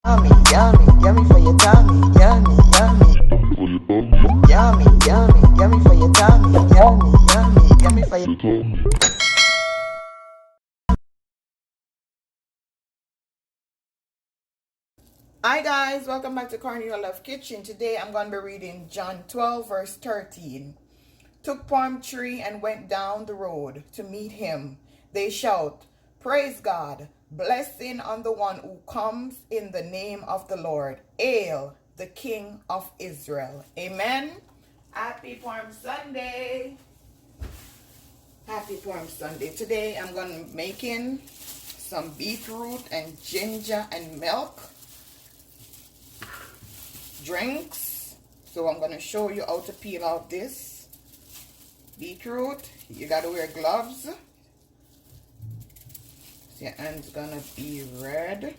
Yummy, yummy, yummy for your tummy. Yummy, yummy. Yummy, yummy, yummy for your tummy. Yummy, yummy, yummy for your tummy. Hi guys, welcome back to CORNELIALOVE KITCHEN. Today I'm going to be reading John 12 verse 13. Took palm tree and went down the road to meet him. They shout, "Praise God, blessing on the one who comes in the name of the Lord. Hail, the King of Israel." Amen. Happy Palm Sunday. Happy Palm Sunday. Today I'm going to be making some beetroot and ginger and milk drinks. So I'm going to show you how to peel out this beetroot. You got to wear gloves. So your hand's going to be red.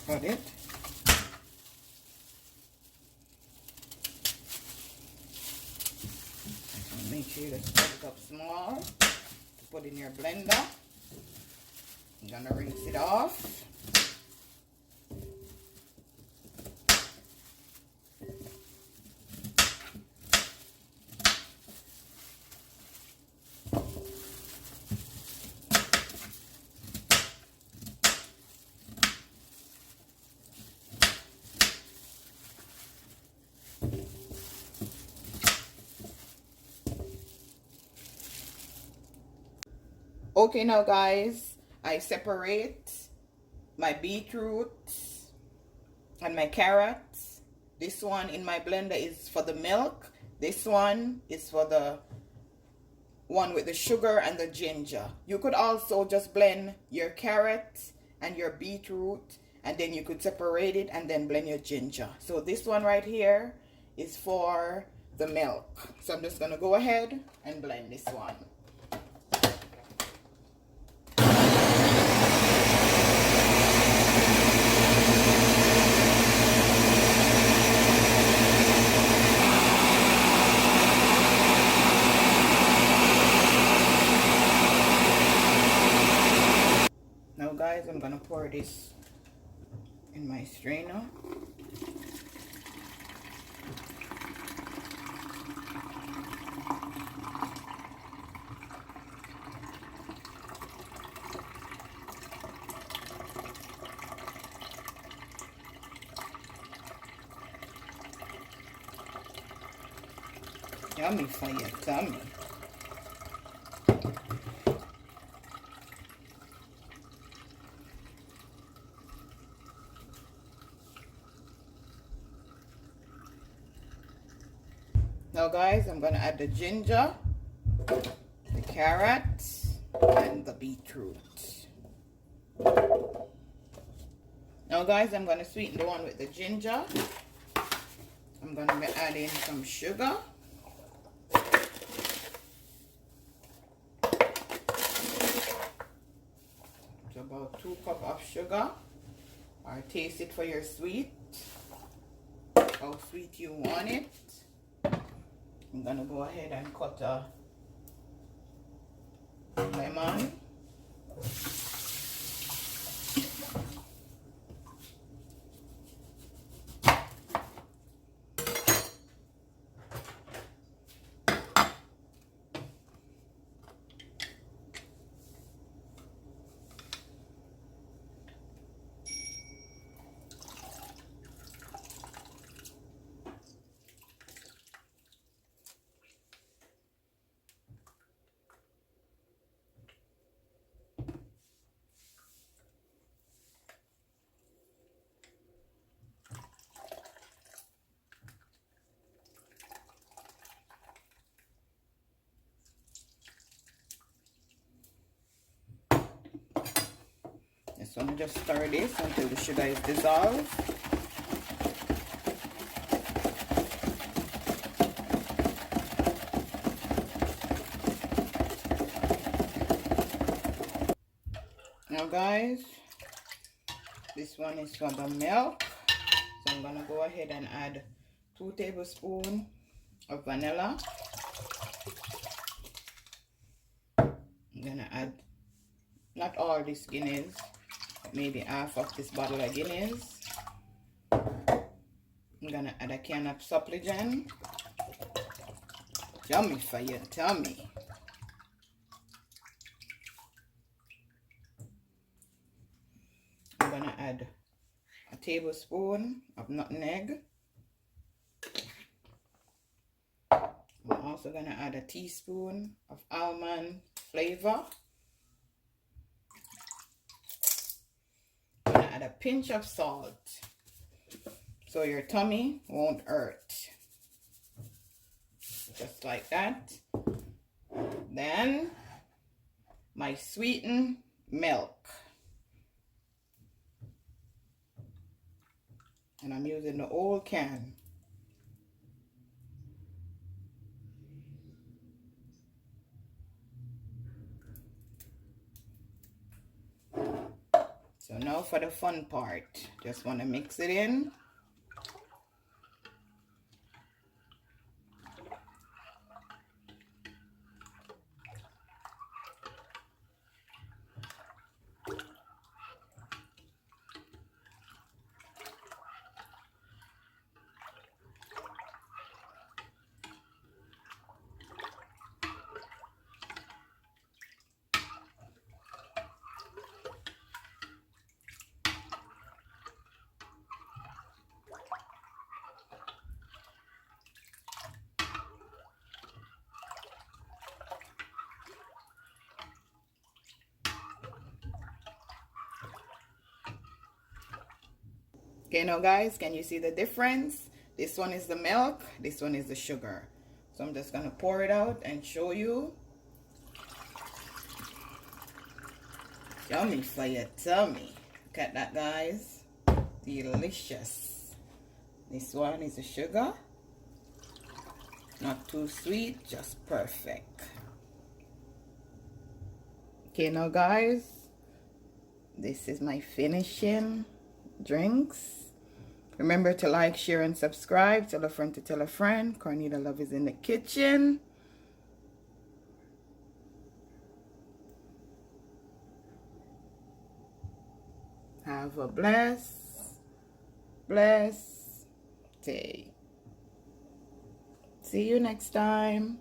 Cut it. Make sure you just cut it up small to put in your blender. I'm gonna rinse it off. Okay, now guys, I separate my beetroots and my carrots. This one in my blender is for the milk. This one is for the one with the sugar and the ginger. You could also just blend your carrots and your beetroot, and then you could separate it and then blend your ginger. So this one right here is for the milk. So I'm just gonna go ahead and blend this one. Now guys, I'm gonna pour this in my strainer. Yummy for your tummy. Now guys, I'm going to add the ginger, the carrots, and the beetroot. Now guys, I'm going to sweeten the one with the ginger. I'm going to be adding some sugar. It's about 2 cups of sugar. Or taste it for your sweet. How sweet you want it. I'm gonna go ahead and cut a lemon. I'm going to just stir this until the sugar is dissolved. Now guys, this one is for the milk. So I'm going to go ahead and add 2 tablespoons of vanilla. I'm going to add not all this guinness, maybe half of this bottle of guinness. I'm going to add a can of supplement. Yummy for your tummy. I'm going to add a tablespoon of nutmeg. I'm also going to add a teaspoon of almond flavor. I'm going to add a pinch of salt so your tummy won't hurt. Just like that. Then my sweetened milk. And I'm using the old can. So now for the fun part. Just want to mix it in. Okay, now guys, can you see the difference? This one is the milk, this one is the sugar. So I'm just gonna pour it out and show you. Yummy for your tummy. Look at that, guys. Delicious. This one is the sugar. Not too sweet, just perfect. Okay, now guys, this is my finishing drinks. Remember to like, share, and subscribe. Tell a friend to tell a friend. Cornelia Love is in the kitchen. Have a blessed day. See you next time.